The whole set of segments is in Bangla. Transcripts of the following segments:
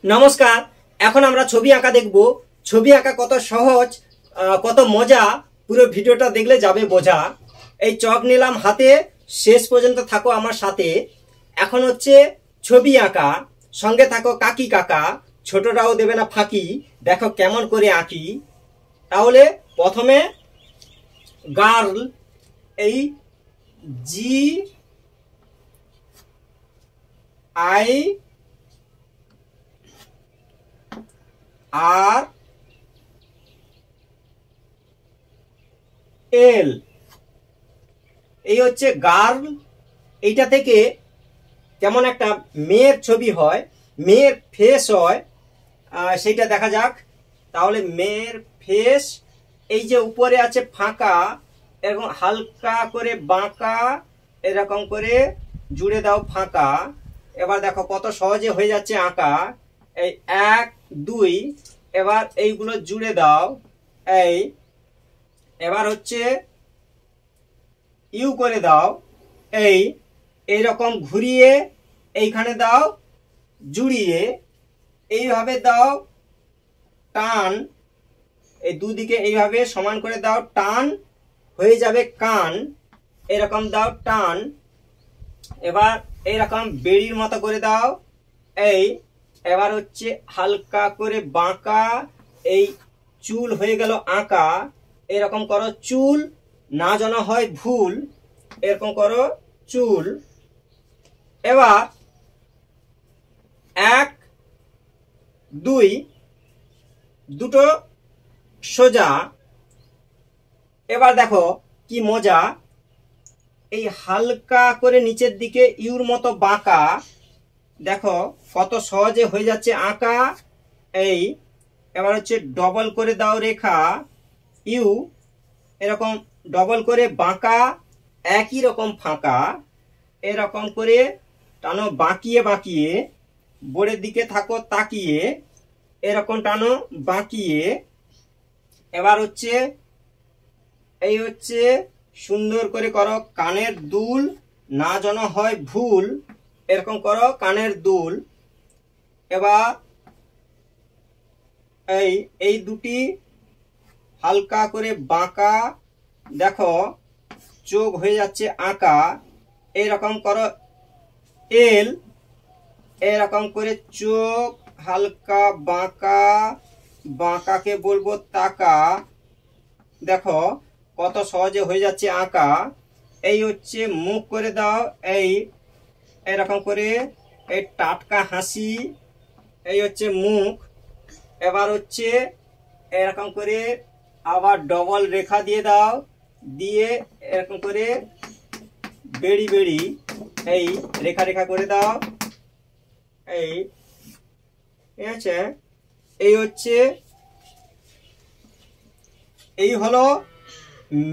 নমস্কার। এখন আমরা ছবি আঁকা দেখব। ছবি আঁকা কত সহজ, কত মজা, পুরো ভিডিওটা দেখলে যাবে বোঝা। এই চক নিলাম হাতে, শেষ পর্যন্ত থাকো আমার সাথে। এখন হচ্ছে ছবি আঁকা, সঙ্গে থাকো কাকি কাকা, ছোটরাও দেবে না ফাঁকি। দেখো কেমন করে আঁকি। তাহলে প্রথমে গার্ল, এই জি আই আর এল, এই হচ্ছে গার্ল। এইটা থেকে কেমন একটা মেয়ের ছবি হয়, মেয়ের ফেস হয়, সেইটা দেখা যাক। তাহলে মেয়ের ফেস, এই যে উপরে আছে ফাঁকা, এরকম হালকা করে বাঁকা, এরকম করে জুড়ে দাও ফাঁকা। এবার দেখো কত সহজে হয়ে যাচ্ছে আঁকা। এই 1 2, এবার এইগুলো জুড়ে দাও। এবার হচ্ছে ইউ করে দাও। এইরকম ঘুরিয়ে এইখানে দাও জুড়িয়ে, এইভাবে দাও টান, এই দুদিকে এইভাবে সমান করে দাও টান, হয়ে যাবে কান। এরকম দাও টান। এবার এইরকম বেড়ির মতো করে দাও। এবার হচ্ছে হালকা করে বাঁকা, এই চুল হয়ে গেল আঁকা। এরকম করো চুল, না যেন হয় ভুল, এরকম করো চুল। এবার 1 2 দুটো সোজা। এবার দেখো কি মজা, এই হালকা করে নিচের দিকে ইউর মতো বাঁকা। দেখো কত সহজে হয়ে যাচ্ছে আঁকা। এবার হচ্ছে ডবল করে দাও রেখা, ইউ, এরকম ডবল করে বাঁকা, একই রকম ফাঁকা, এরকম করে টানো বাঁকিয়ে বাঁকিয়ে, বোর্ডের দিকে থাকো তাকিয়ে, এরকম টানো বাঁকিয়ে। এবার হচ্ছে এই হচ্ছে সুন্দর করে করো কানের দুল, না যেন হয় ভুল, এরকম করো কানের দুল। এবার এই দুটি হালকা করে বাঁকা, দেখো চোখ হয়ে যাচ্ছে আঁকা। এইরকম করো এল, এরকম করে চোখ হালকা বাঁকা, বাঁকাকে বলবো তাকা। দেখো কত সহজে হয়ে যাচ্ছে আঁকা। এই হচ্ছে মুখ করে দাও, এরকম করে এই টাটকা হাসি, এই হচ্ছে মুখ। এবার হচ্ছে এরকম করে আবার ডবল রেখা দিয়ে দাও, দিয়ে এরকম করে বেড়ি বেড়ি, এই রেখা রেখা করে দাও। ঠিক আছে, এই হচ্ছে, এই হলো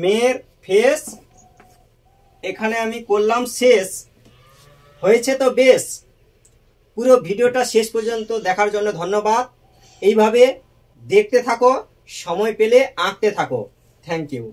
মেয়ের ফেস। এখানে আমি করলাম শেষ। হয়েছে তো বেশ। পুরো ভিডিওটা শেষ পর্যন্ত দেখার জন্য ধন্যবাদ। এইভাবে দেখতে থাকো, সময় পেলে আঁকতে থাকো। Thank you.